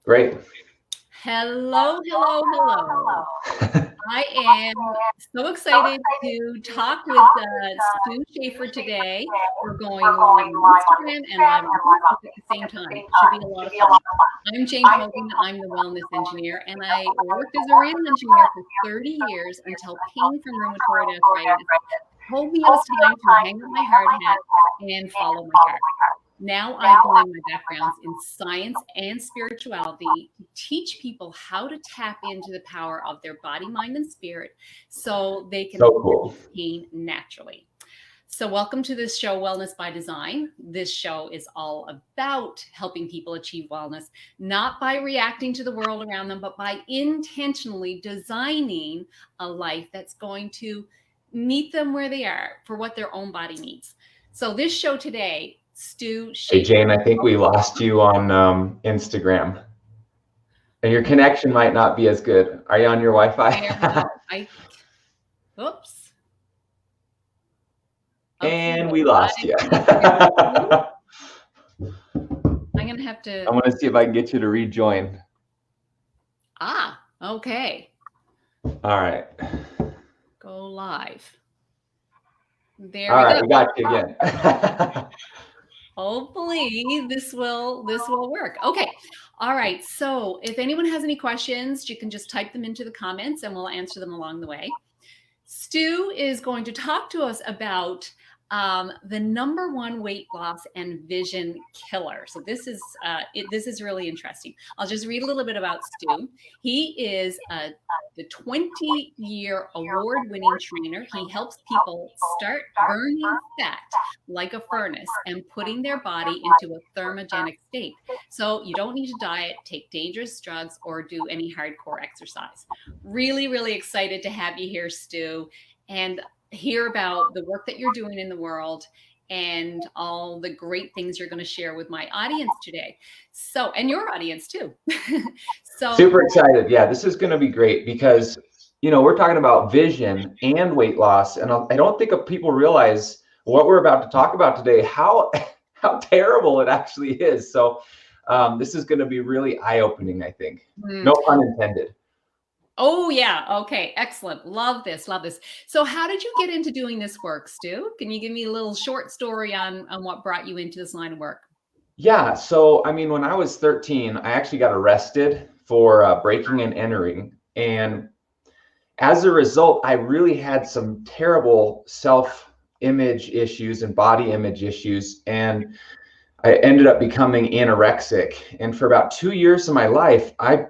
Great. Hello, hello, hello. I am so excited to talk with Stu Schaefer today. We're going live on Instagram and live on Facebook at the same time. Should be a lot of fun. I'm Jane Hogan. I'm the wellness engineer, and I worked as a rail engineer for 30 years until pain from rheumatoid arthritis told me it was time to hang up my hard hat and follow my heart. Now I blend my backgrounds in science and spirituality to teach people how to tap into the power of their body, mind, and spirit so they can So avoid cool. pain naturally. So, welcome to this show, Wellness by Design. This show is all about helping people achieve wellness, not by reacting to the world around them, but by intentionally designing a life that's going to meet them where they are for what their own body needs. So, this show today, Stu Hey, Schaefer. Jane, I think we lost you on Instagram, and your connection might not be as good. Are you on your There we Wi-Fi? go. Oops. Okay. And we lost you. I'm going to have to. I'm going to see if I can get you to rejoin. Okay. All right. Go live. There All we right, go. we got you again. Hopefully this will work. Okay. All right. So if anyone has any questions, you can just type them into the comments and we'll answer them along the way. Stu is going to talk to us about the #1 weight loss and vision killer. So this is really interesting. I'll just read a little bit about Stu. He is the 20-year award-winning trainer. He helps people start burning fat like a furnace and putting their body into a thermogenic state. So you don't need to diet, take dangerous drugs, or do any hardcore exercise. Really, really excited to have you here, Stu, and hear about the work that you're doing in the world and all the great things you're going to share with my audience today. So, and your audience too. So Super excited. Yeah, this is going to be great because, we're talking about vision and weight loss. And I don't think people realize what we're about to talk about today, how terrible it actually is. So this is going to be really eye-opening, I think. No pun intended. Oh, yeah. Okay. Excellent. Love this. Love this. So how did you get into doing this work, Stu? Can you give me a little short story on what brought you into this line of work? Yeah. So, I mean, when I was 13, I actually got arrested for breaking and entering. And as a result, I really had some terrible self-image issues and body image issues. And I ended up becoming anorexic. And for about 2 years of my life, I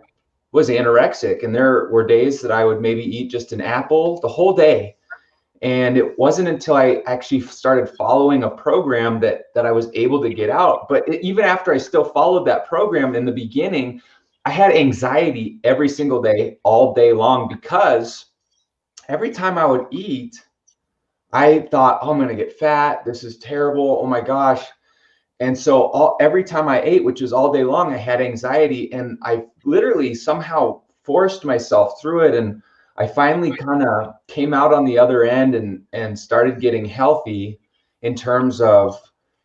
was anorexic. And there were days that I would maybe eat just an apple the whole day. And it wasn't until I actually started following a program that I was able to get out. But even after I still followed that program in the beginning, I had anxiety every single day, all day long, because every time I would eat, I thought, oh, I'm going to get fat. This is terrible. Oh my gosh. And so every time I ate, which was all day long, I had anxiety, and I literally somehow forced myself through it. And I finally kind of came out on the other end and started getting healthy in terms of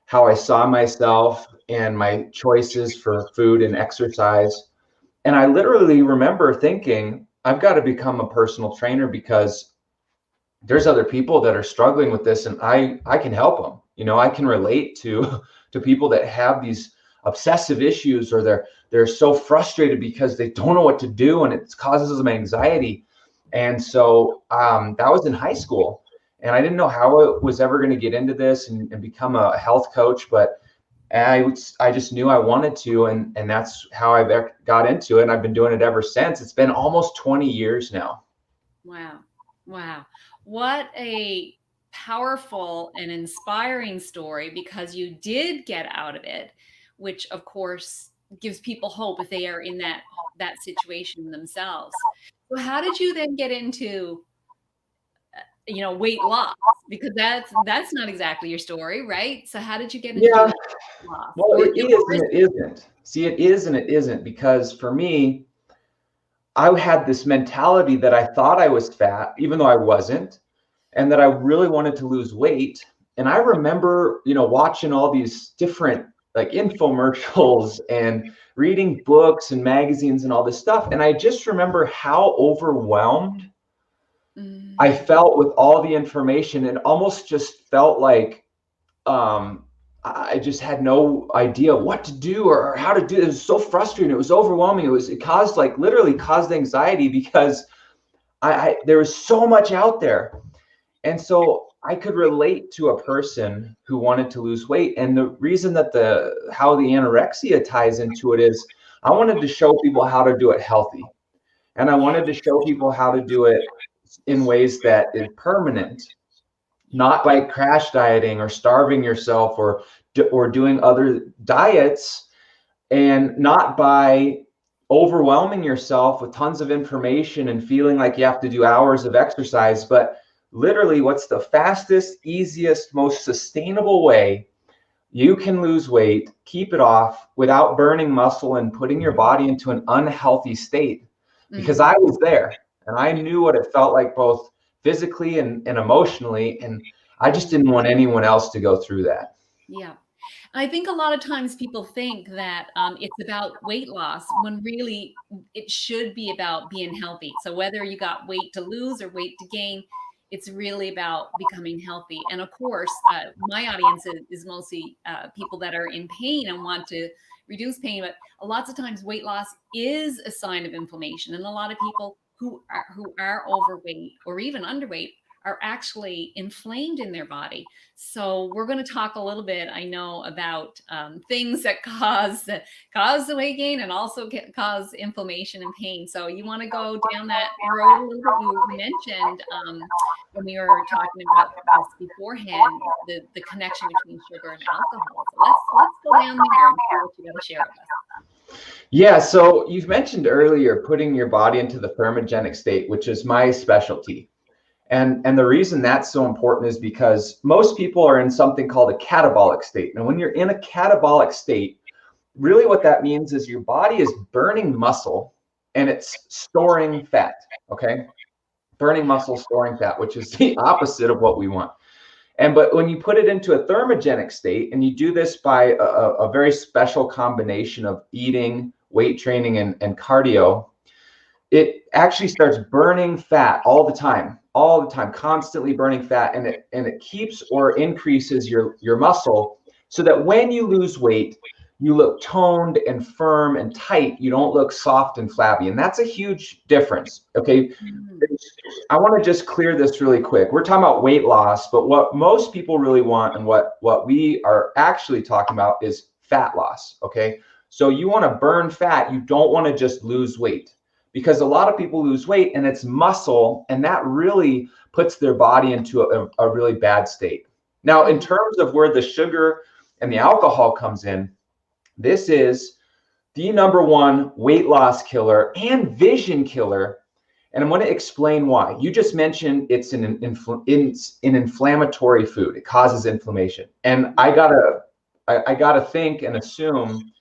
how I saw myself and my choices for food and exercise. And I literally remember thinking, I've got to become a personal trainer because there's other people that are struggling with this, and I can help them. I can relate to people that have these obsessive issues, or they're so frustrated because they don't know what to do, and it causes them anxiety. And so that was in high school, and I didn't know how I was ever going to get into this and become a health coach, but I just knew I wanted to, and that's how I got into it. And I've been doing it ever since. It's been almost 20 years now. Wow. Wow. What a powerful and inspiring story, because you did get out of it, which of course gives people hope if they are in that situation themselves. So how did you then get into weight loss? Because that's not exactly your story, right? So how did you get into Yeah, doing weight loss? well, it is and it isn't. See, it is and it isn't, because for me, I had this mentality that I thought I was fat, even though I wasn't, and that I really wanted to lose weight. And I remember, watching all these different like infomercials and reading books and magazines and all this stuff. And I just remember how overwhelmed I felt with all the information, and almost just felt like I just had no idea what to do or how to do it. It was so frustrating. It was overwhelming. It caused, like, literally caused anxiety, because there was so much out there. And so I could relate to a person who wanted to lose weight. And the reason that how the anorexia ties into it is I wanted to show people how to do it healthy. And I wanted to show people how to do it in ways that is permanent, not by crash dieting or starving yourself or doing other diets, and not by overwhelming yourself with tons of information and feeling like you have to do hours of exercise, but literally what's the fastest, easiest, most sustainable way you can lose weight, keep it off without burning muscle and putting your body into an unhealthy state. Because I was there and I knew what it felt like, both physically and emotionally. And I just didn't want anyone else to go through that. Yeah. I think a lot of times people think that it's about weight loss, when really it should be about being healthy. So whether you got weight to lose or weight to gain, it's really about becoming healthy. And of course, my audience is mostly people that are in pain and want to reduce pain. But lots of times weight loss is a sign of inflammation. And a lot of people who are overweight or even underweight are actually inflamed in their body. So we're going to talk a little bit, I know, about things that cause the weight gain and also cause inflammation and pain. So you want to go down that road a little bit. You mentioned when we were talking about this beforehand, the connection between sugar and alcohol. So let's go down there and see what you got to share with us. Yeah, so you've mentioned earlier putting your body into the thermogenic state, which is my specialty. And the reason that's so important is because most people are in something called a catabolic state. And when you're in a catabolic state, really what that means is your body is burning muscle and it's storing fat, okay? Burning muscle, storing fat, which is the opposite of what we want. But when you put it into a thermogenic state, and you do this by a very special combination of eating, weight training, and cardio, it actually starts burning fat all the time, constantly burning fat, and it keeps or increases your muscle, so that when you lose weight, you look toned and firm and tight. You don't look soft and flabby, and that's a huge difference. Okay, I want to just clear this really quick. We're talking about weight loss, but what most people really want, and what we are actually talking about, is fat loss. Okay, so you want to burn fat. You don't want to just lose weight. Because a lot of people lose weight and it's muscle, and that really puts their body into a really bad state. Now, in terms of where the sugar and the alcohol comes in, this is the #1 weight loss killer and vision killer. And I'm going to explain why. You just mentioned it's an inflammatory food. It causes inflammation. And I gotta think and assume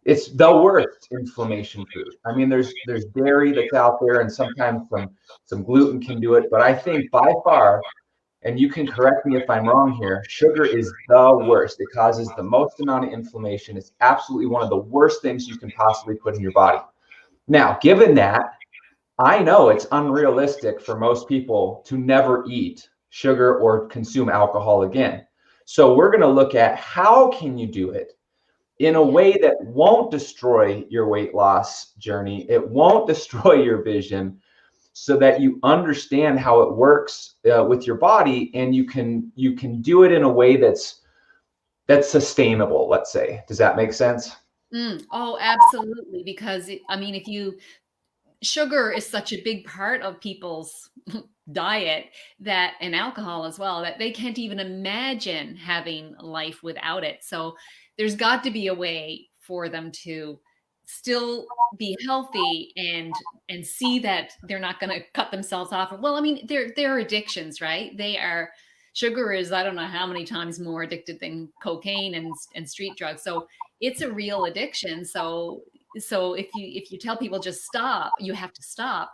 it's the worst inflammation food. I mean, there's dairy that's out there, and sometimes some gluten can do it. But I think by far, and you can correct me if I'm wrong here, sugar is the worst. It causes the most amount of inflammation. It's absolutely one of the worst things you can possibly put in your body. Now, given that, I know it's unrealistic for most people to never eat sugar or consume alcohol again. So we're going to look at how can you do it in a way that won't destroy your weight loss journey. It won't destroy your vision, so that you understand how it works with your body, and you can do it in a way that's sustainable, let's say. Does that make sense? Oh, absolutely. Because sugar is such a big part of people's diet, that, and alcohol as well, that they can't even imagine having life without it. So there's got to be a way for them to still be healthy and see that they're not going to cut themselves off. Well, I mean, they're addictions, right? Sugar is, I don't know how many times more addicted than cocaine and street drugs. So it's a real addiction. So if you tell people just stop, you have to stop,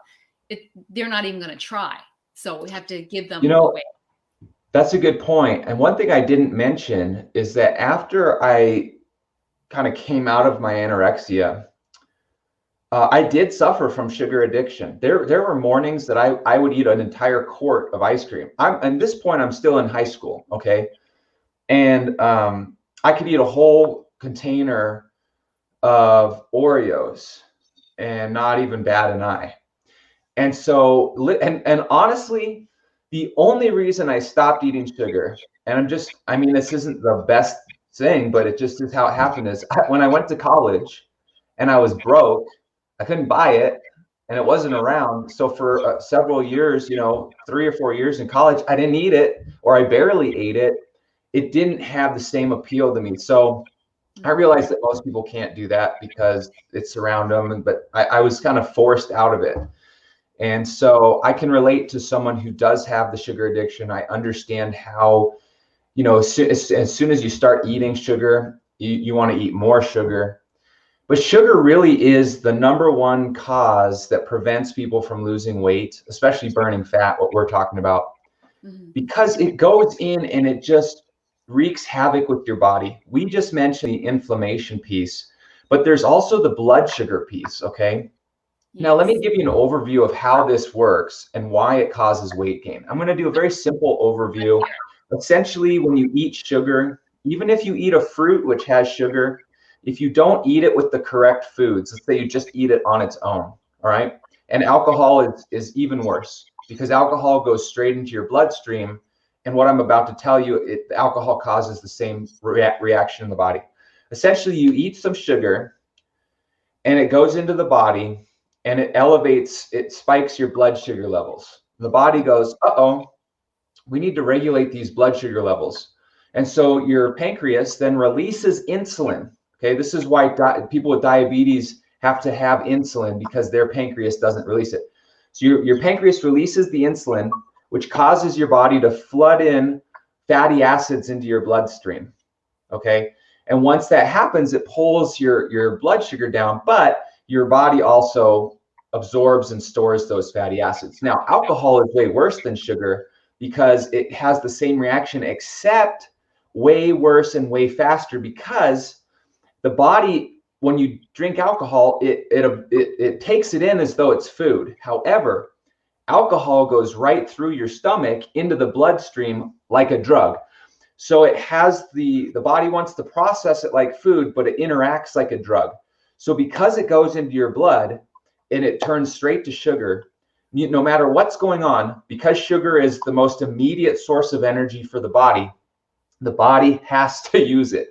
they're not even going to try. So we have to give them a way. That's a good point. And one thing I didn't mention is that after I kind of came out of my anorexia, I did suffer from sugar addiction. There were mornings that I would eat an entire quart of ice cream. At this point, I'm still in high school, okay? And I could eat a whole container of Oreos and not even bat an eye. And so, and honestly, the only reason I stopped eating sugar, and I mean, this isn't the best thing, but it just is how it happened, is when I went to college and I was broke, I couldn't buy it and it wasn't around. So for several years, 3 or 4 years in college, I didn't eat it, or I barely ate it. It didn't have the same appeal to me. So I realized that most people can't do that because it's around them, but I was kind of forced out of it. And so I can relate to someone who does have the sugar addiction. I understand how, as soon as you start eating sugar, you want to eat more sugar. But sugar really is the #1 cause that prevents people from losing weight, especially burning fat, what we're talking about, because it goes in and it just wreaks havoc with your body. We just mentioned the inflammation piece, but there's also the blood sugar piece, okay? Now, let me give you an overview of how this works and why it causes weight gain. I'm going to do a very simple overview. Essentially, when you eat sugar, even if you eat a fruit which has sugar, if you don't eat it with the correct foods, let's say you just eat it on its own, all right? And alcohol is even worse, because alcohol goes straight into your bloodstream. And what I'm about to tell you, alcohol causes the same reaction in the body. Essentially, you eat some sugar and it goes into the body, and it spikes your blood sugar levels. The body goes, uh-oh, we need to regulate these blood sugar levels. And so your pancreas then releases insulin. Okay, this is why people with diabetes have to have insulin, because their pancreas doesn't release it. So your pancreas releases the insulin, which causes your body to flood in fatty acids into your bloodstream. Okay, and once that happens, it pulls your blood sugar down, but your body also absorbs and stores those fatty acids. Now, alcohol is way worse than sugar because it has the same reaction, except way worse and way faster, because the body, when you drink alcohol, it takes it in as though it's food. However, alcohol goes right through your stomach into the bloodstream like a drug. So it has the body wants to process it like food, but it interacts like a drug. So because it goes into your blood and it turns straight to sugar, no matter what's going on, because sugar is the most immediate source of energy for the body has to use it.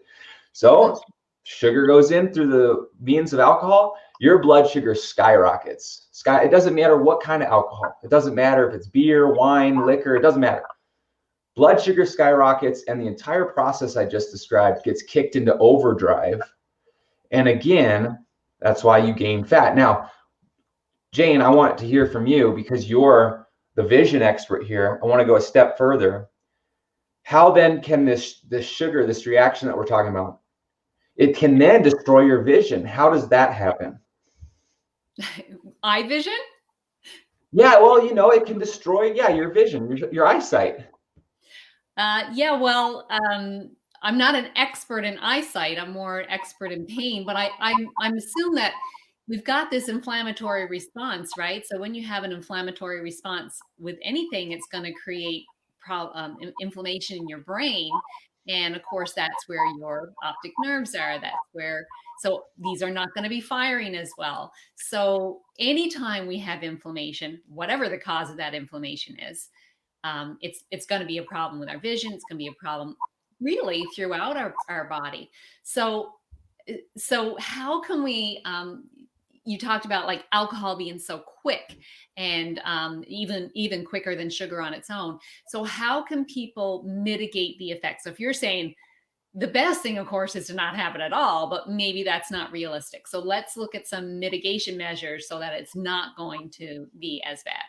So sugar goes in through the means of alcohol, your blood sugar skyrockets. It doesn't matter what kind of alcohol. It doesn't matter if it's beer, wine, liquor, it doesn't matter. Blood sugar skyrockets, and the entire process I just described gets kicked into overdrive. And again, that's why you gain fat. Now, Jane, I want to hear from you, because you're the vision expert here. I want to go a step further. How then can this sugar, this reaction that we're talking about, it can then destroy your vision? How does that happen? Eye vision? Yeah, well, it can destroy, your vision, your eyesight. Well, I'm not an expert in eyesight. I'm more an expert in pain, but I'm assuming that we've got this inflammatory response, right? So when you have an inflammatory response with anything, it's going to create inflammation in your brain. And of course, that's where your optic nerves are. So these are not going to be firing as well. So anytime we have inflammation, whatever the cause of that inflammation is, it's going to be a problem with our vision. It's going to be a problem really throughout our body. So how can we, you talked about like alcohol being so quick and even quicker than sugar on its own. So how can people mitigate the effects? So if you're saying the best thing, of course, is to not have it at all, but maybe that's not realistic. So let's look at some mitigation measures so that it's not going to be as bad.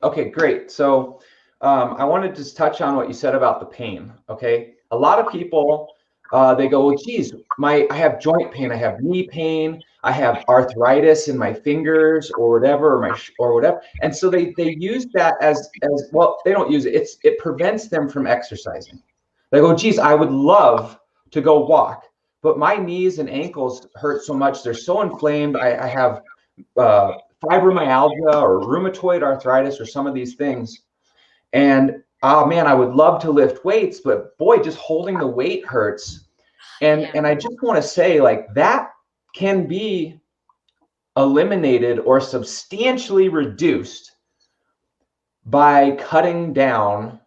Okay, great. So I wanted to just touch on what you said about the pain. Okay, a lot of people they go, well, geez, I have joint pain, I have knee pain, I have arthritis in my fingers or whatever, or whatever, and so they use that as well. They don't use it. It prevents them from exercising. They go, geez, I would love to go walk, but my knees and ankles hurt so much. They're so inflamed. I have fibromyalgia or rheumatoid arthritis or some of these things. And oh man, I would love to lift weights, but boy, just holding the weight hurts. And I just want to say, like, that can be eliminated or substantially reduced by cutting down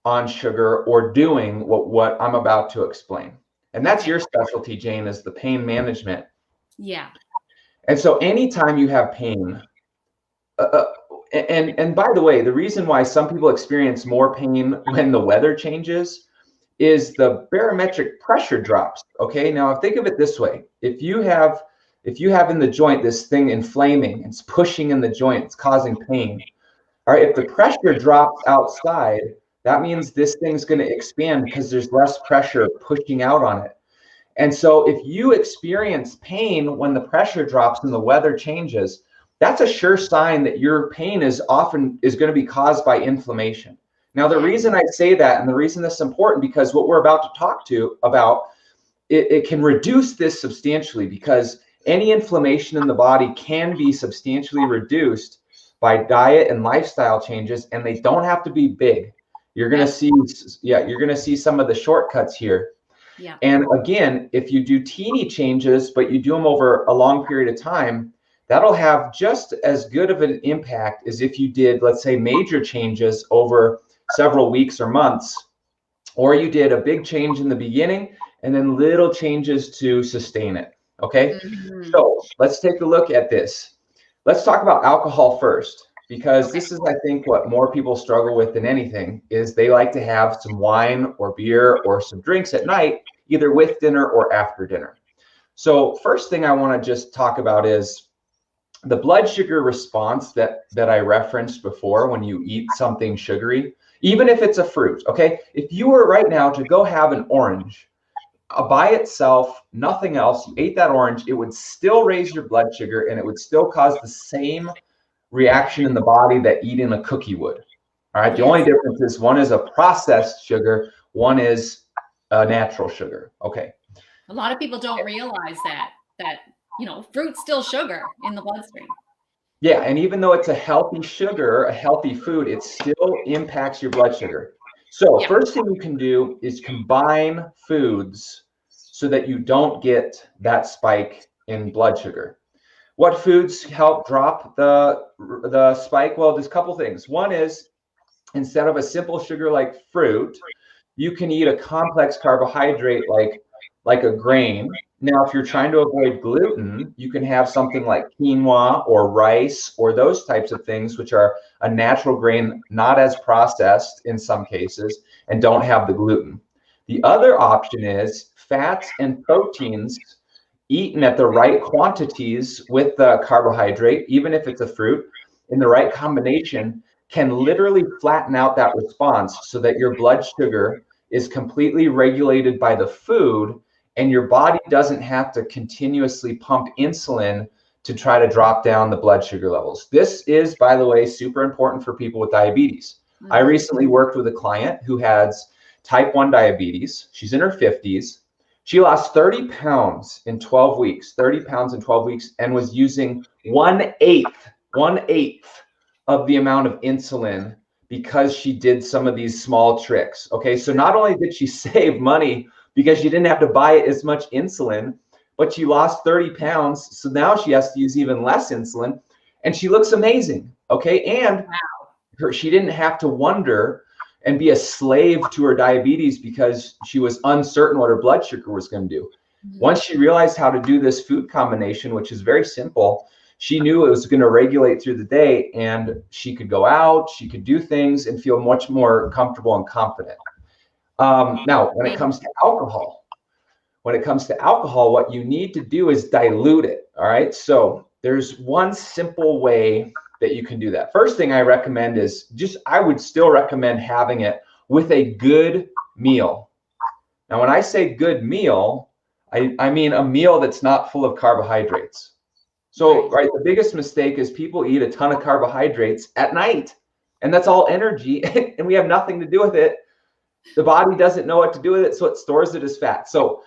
on sugar or doing what I'm about to explain. And that's your specialty, Jane, is the pain management. Yeah. And so anytime you have pain, and by the way, the reason why some people experience more pain when the weather changes is the barometric pressure drops. Okay, now think of it this way: if you have in the joint this thing inflaming, it's pushing in the joint, it's causing pain. All right, if the pressure drops outside, that means this thing's going to expand because there's less pressure pushing out on it. And so if you experience pain when the pressure drops and the weather changes, that's a sure sign that your pain is going to be caused by inflammation. Now, the reason I say that, and the reason this is important, because what we're about to talk about, it can reduce this substantially, because any inflammation in the body can be substantially reduced by diet and lifestyle changes, and they don't have to be big. You're going to see some of the shortcuts here. Yeah. And again, if you do teeny changes, but you do them over a long period of time, that'll have just as good of an impact as if you did, let's say, major changes over several weeks or months, or you did a big change in the beginning and then little changes to sustain it. Okay. Mm-hmm. So let's take a look at this. Let's talk about alcohol first, because this is, I think, what more people struggle with than anything, is they like to have some wine or beer or some drinks at night, either with dinner or after dinner. So first thing I want to just talk about is the blood sugar response that I referenced before when you eat something sugary, even if it's a fruit. Okay, if you were right now to go have an orange by itself, nothing else, you ate that orange, it would still raise your blood sugar and it would still cause the same reaction in the body that eating a cookie would. All right, the only difference is one is a processed sugar, one is a natural sugar. Okay. A lot of people don't realize that fruit's still sugar in the bloodstream. Yeah, and even though it's a healthy sugar, a healthy food, it still impacts your blood sugar. So first thing you can do is combine foods so that you don't get that spike in blood sugar. What foods help drop the spike? Well, there's a couple things. One is, instead of a simple sugar like fruit, you can eat a complex carbohydrate like a grain. Now, if you're trying to avoid gluten, you can have something like quinoa or rice or those types of things, which are a natural grain, not as processed in some cases, and don't have the gluten. The other option is fats and proteins eaten at the right quantities with the carbohydrate, even if it's a fruit, in the right combination, can literally flatten out that response so that your blood sugar is completely regulated by the food, and your body doesn't have to continuously pump insulin to try to drop down the blood sugar levels. This is, by the way, super important for people with diabetes. Mm-hmm. I recently worked with a client who has type 1 diabetes. She's in her 50s. She lost 30 pounds in 12 weeks, 30 pounds in 12 weeks, and was using 1/8 of the amount of insulin because she did some of these small tricks. Okay, so not only did she save money because she didn't have to buy as much insulin, but she lost 30 pounds. So now she has to use even less insulin, and she looks amazing. Okay, and she didn't have to wonder and be a slave to her diabetes because she was uncertain what her blood sugar was going to do. Once she realized how to do this food combination, which is very simple, she knew it was going to regulate through the day, and she could go out, she could do things and feel much more comfortable and confident. Now, when it comes to alcohol, what you need to do is dilute it. All right. So there's one simple way that you can do that. First thing I recommend is I would still recommend having it with a good meal. Now, when I say good meal, I mean a meal that's not full of carbohydrates. So, right, the biggest mistake is people eat a ton of carbohydrates at night, and that's all energy, and we have nothing to do with it. The body doesn't know what to do with it, so it stores it as fat. So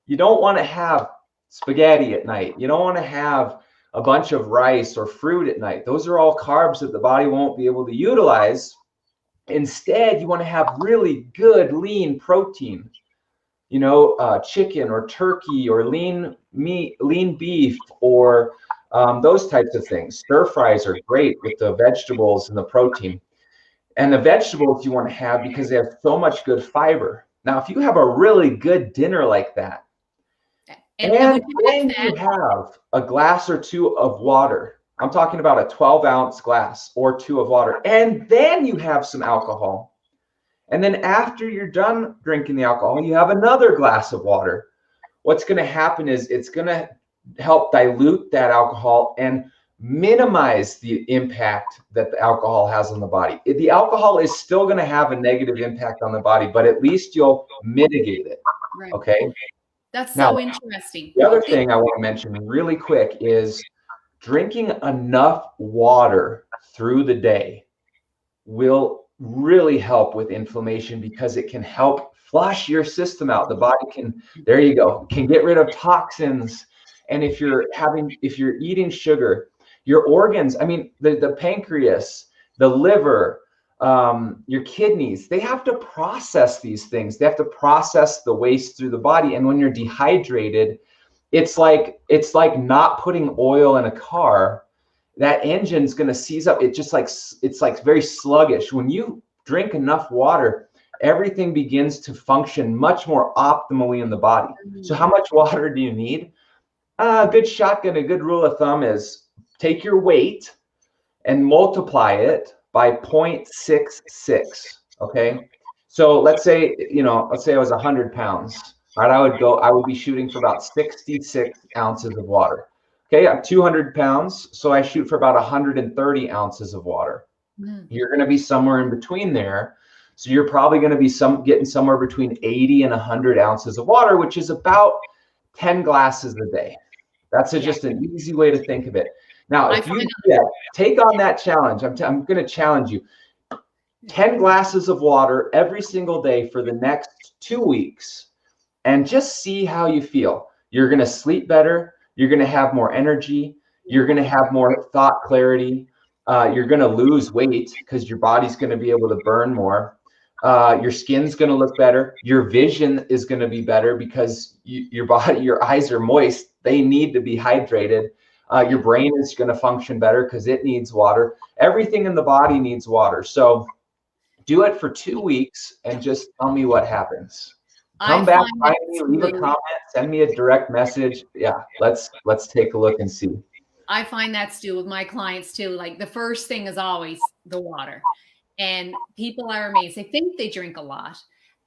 You don't want to have spaghetti at night. You don't want to have a bunch of rice or fruit at night. Those are all carbs that the body won't be able to utilize. Instead, you want to have really good lean protein, chicken or turkey or lean meat, lean beef, or those types of things. Stir fries are great with the vegetables and the protein. And the vegetables you want to have because they have so much good fiber. Now, if you have a really good dinner like that, and then you have a glass or two of water, I'm talking about a 12-ounce glass or two of water, and then you have some alcohol. And then after you're done drinking the alcohol, you have another glass of water. What's going to happen is it's going to help dilute that alcohol and minimize the impact that the alcohol has on the body. The alcohol is still going to have a negative impact on the body, but at least you'll mitigate it. Right. Okay. That's so interesting. The other thing I want to mention really quick is drinking enough water through the day will really help with inflammation because it can help flush your system out. The body can, there you go, can get rid of toxins. And if you're eating sugar, your organs, I mean, the pancreas, the liver, your kidneys, they have to process these things. They have to process the waste through the body. And when you're dehydrated, it's like not putting oil in a car. That engine's going to seize up. It's like very sluggish. When you drink enough water, everything begins to function much more optimally in the body. So how much water do you need? A good shotgun, a good rule of thumb is take your weight and multiply it by 0.66. Okay. So let's say I was 100 pounds, right? I would be shooting for about 66 ounces of water. Okay. I'm 200 pounds. So I shoot for about 130 ounces of water. You're going to be somewhere in between there. So you're probably going to be getting somewhere between 80 and 100 ounces of water, which is about 10 glasses a day. That's just an easy way to think of it. Now, if you take on that challenge, I'm going to challenge you. 10 glasses of water every single day for the next 2 weeks, and just see how you feel. You're going to sleep better. You're going to have more energy. You're going to have more thought clarity. You're going to lose weight because your body's going to be able to burn more. Your skin's going to look better. Your vision is going to be better because your eyes are moist. They need to be hydrated. Your brain is going to function better because it needs water. Everything in the body needs water. So do it for 2 weeks and just tell me what happens. Come back, find me, leave a comment, send me a direct message. Yeah, let's take a look and see. I find that, Stu, with my clients too. Like the first thing is always the water. And people are amazed. They think they drink a lot,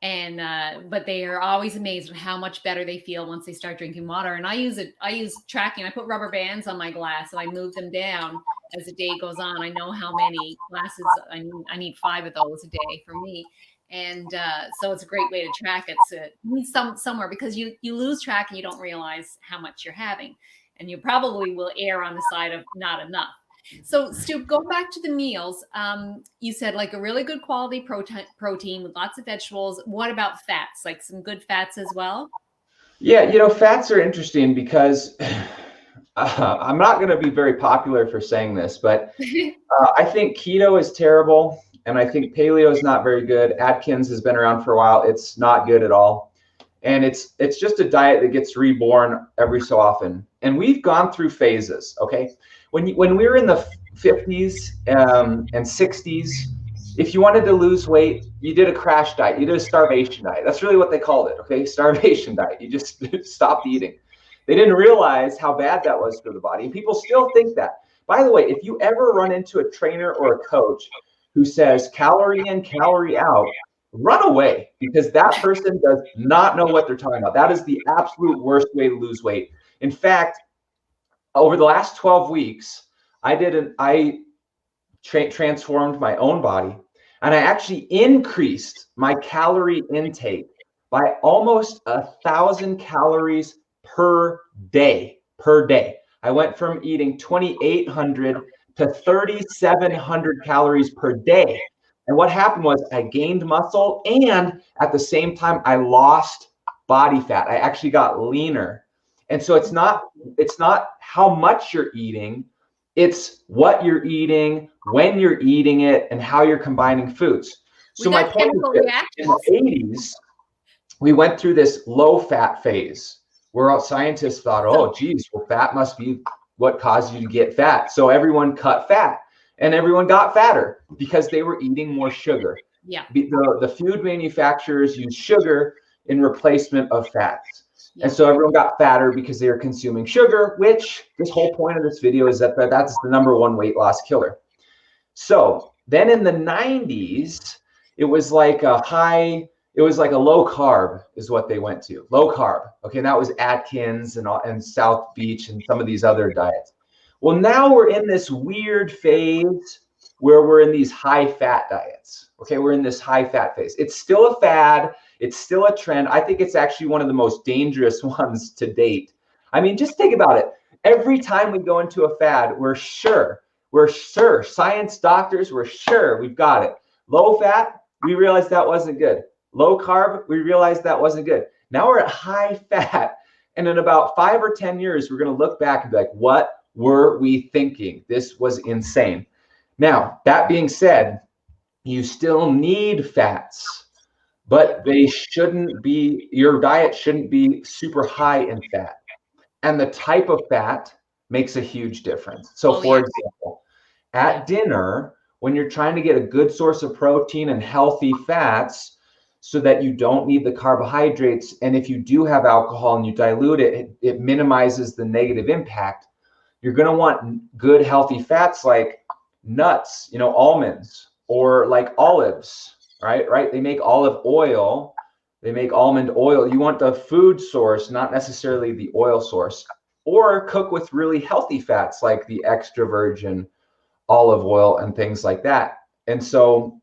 but they are always amazed at how much better they feel once they start drinking water. And I use tracking. I put rubber bands on my glass and I move them down as the day goes on. I know how many glasses I need 5 of those a day for me. And so it's a great way to track it. So you need somewhere because you lose track and you don't realize how much you're having. And you probably will err on the side of not enough. So Stu, go back to the meals. You said like a really good quality protein with lots of vegetables. What about fats? Like some good fats as well? Yeah, fats are interesting because I'm not going to be very popular for saying this, but I think keto is terrible. And I think paleo is not very good. Atkins has been around for a while. It's not good at all. And it's just a diet that gets reborn every so often. And we've gone through phases, okay? When we were in the 50s and 60s, if you wanted to lose weight, you did a crash diet. You did a starvation diet. That's really what they called it, okay? Starvation diet. You just stopped eating. They didn't realize how bad that was for the body. And people still think that. By the way, if you ever run into a trainer or a coach who says calorie in, calorie out, run away, because that person does not know what they're talking about. That is the absolute worst way to lose weight. In fact, over the last 12 weeks, I transformed my own body, and I actually increased my calorie intake by almost 1,000 calories per day. I went from eating 2,800 to 3,700 calories per day. And what happened was I gained muscle, and at the same time, I lost body fat. I actually got leaner. And so it's not how much you're eating, it's what you're eating, when you're eating it, and how you're combining foods. So my point is that in the 80s, we went through this low fat phase where scientists thought, oh, geez, well, fat must be what caused you to get fat. So everyone cut fat and everyone got fatter because they were eating more sugar. Yeah. The food manufacturers use sugar in replacement of fats. Yeah. And so everyone got fatter because they were consuming sugar, which this whole point of this video is that that's the #1 weight loss killer. So then in the 90s, it was like a low carb is what they went to. Low carb. Okay, and that was Atkins and South Beach and some of these other diets. Well, now we're in this weird phase where we're in these high fat diets. Okay, we're in this high fat phase. It's still a fad. It's still a trend. I think it's actually one of the most dangerous ones to date. I mean, just think about it. Every time we go into a fad, we're sure, science doctors, we're sure we've got it. Low fat, we realized that wasn't good. Low carb, we realized that wasn't good. Now we're at high fat. And in about 5 or 10 years, we're going to look back and be like, what were we thinking? This was insane. Now, that being said, you still need fats, but they shouldn't be, your diet shouldn't be super high in fat. And the type of fat makes a huge difference. So for example, at dinner, when you're trying to get a good source of protein and healthy fats so that you don't need the carbohydrates, and if you do have alcohol and you dilute it, it minimizes the negative impact. You're going to want good healthy fats like nuts, almonds, or like olives, right? They make olive oil. They make almond oil. You want the food source, not necessarily the oil source. Or cook with really healthy fats like the extra virgin olive oil and things like that. And so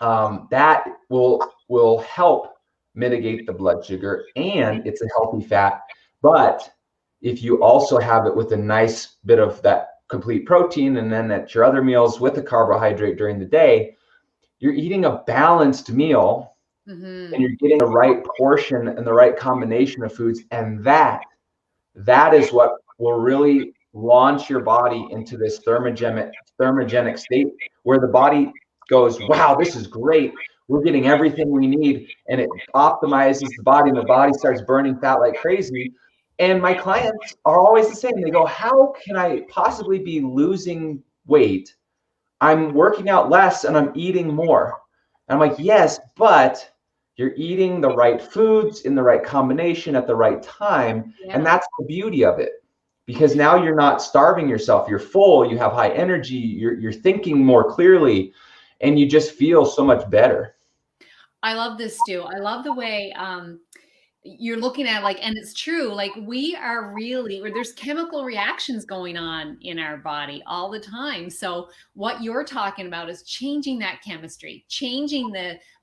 that will help mitigate the blood sugar, and it's a healthy fat. But if you also have it with a nice bit of that complete protein, and then at your other meals with the carbohydrate during the day, you're eating a balanced meal. And you're getting the right portion and the right combination of foods. And that is what will really launch your body into this thermogenic state where the body goes, wow, this is great. We're getting everything we need. And it optimizes the body, and the body starts burning fat like crazy. And my clients are always the same. They go, how can I possibly be losing weight? I'm working out less and I'm eating more. And I'm like, yes, but you're eating the right foods in the right combination at the right time. Yeah. And that's the beauty of it, because now you're not starving yourself. You're full, you have high energy, you're thinking more clearly, and you just feel so much better. I love this, Stu. I love the way you're looking at, like, and it's true, like we are really, there's chemical reactions going on in our body all the time. So what you're talking about is changing that chemistry, changing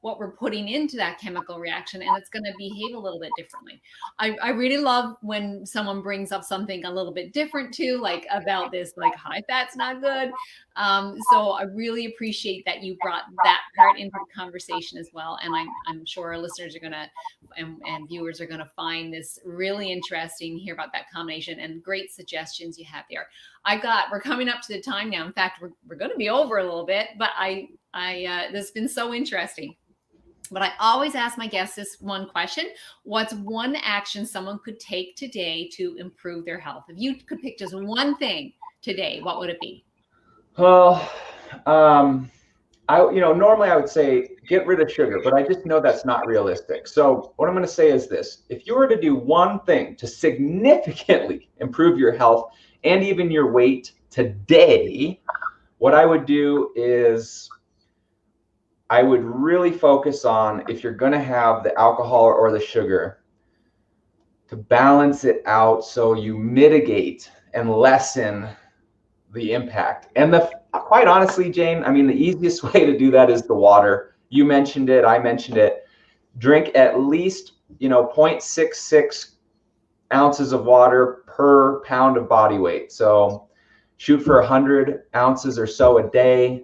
what we're putting into that chemical reaction, and it's going to behave a little bit differently. I really love when someone brings up something a little bit different too, like about this, like high fat's not good. So I really appreciate that you brought that part into the conversation as well. And I'm sure our listeners are going to, and viewers are going to find this really interesting, hear about that combination, and great suggestions you have there. We're coming up to the time now. In fact, we're going to be over a little bit, but this has been so interesting. But I always ask my guests this one question: what's one action someone could take today to improve their health? If you could pick just one thing today, what would it be? Well, normally I would say get rid of sugar, but I just know that's not realistic. So what I'm going to say is this: if you were to do one thing to significantly improve your health and even your weight today, what I would do is I would really focus on, if you're going to have the alcohol or the sugar, to balance it out so you mitigate and lessen the impact. And quite honestly, Jane, I mean, the easiest way to do that is the water. You mentioned it, I mentioned it. Drink at least 0.66 ounces of water per pound of body weight. So shoot for 100 ounces or so a day.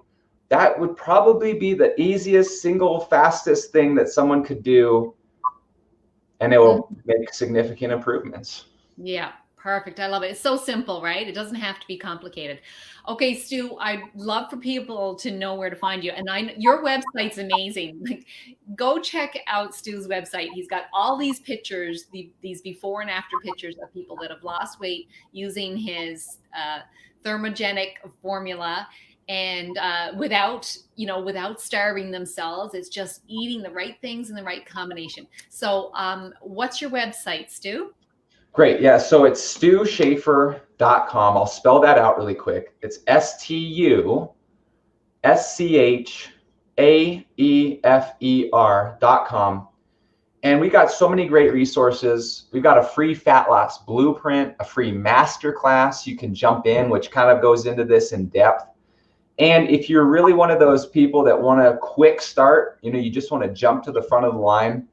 That would probably be the easiest, single, fastest thing that someone could do and it will make significant improvements. Yeah, perfect. I love it. It's so simple, right? It doesn't have to be complicated. Okay, Stu, I'd love for people to know where to find you. And your website's amazing. Like, go check out Stu's website. He's got all these pictures, these before and after pictures of people that have lost weight using his thermogenic formula, and without starving themselves. It's just eating the right things in the right combination. So what's your website, Stu? Great. Yeah. So it's StuSchaefer.com. I'll spell that out really quick. It's StuSchaefer.com. And we got so many great resources. We've got a free fat loss blueprint, a free masterclass you can jump in, which kind of goes into this in depth. And if you're really one of those people that want a quick start, you just want to jump to the front of the line,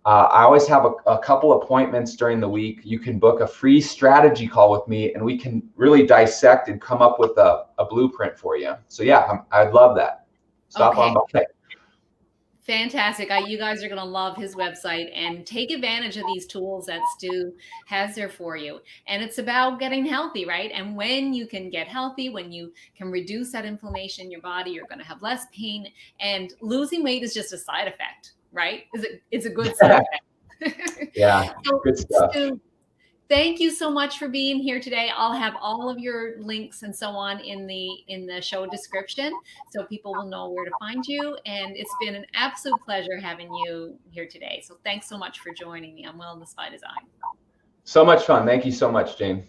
I always have a couple appointments during the week. You can book a free strategy call with me, and we can really dissect and come up with a blueprint for you. So yeah, I'd love that. Stop on by. Fantastic. You guys are going to love his website, and take advantage of these tools that Stu has there for you. And it's about getting healthy, right? And when you can get healthy, when you can reduce that inflammation in your body, you're going to have less pain, and losing weight is just a side effect, right? It's a good side effect. Yeah, so, good stuff. Stu, thank you so much for being here today. I'll have all of your links and so on in the show description, so people will know where to find you. And it's been an absolute pleasure having you here today. So thanks so much for joining me on Wellness by Design. So much fun. Thank you so much, Jane.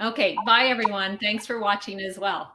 Okay, bye everyone. Thanks for watching as well.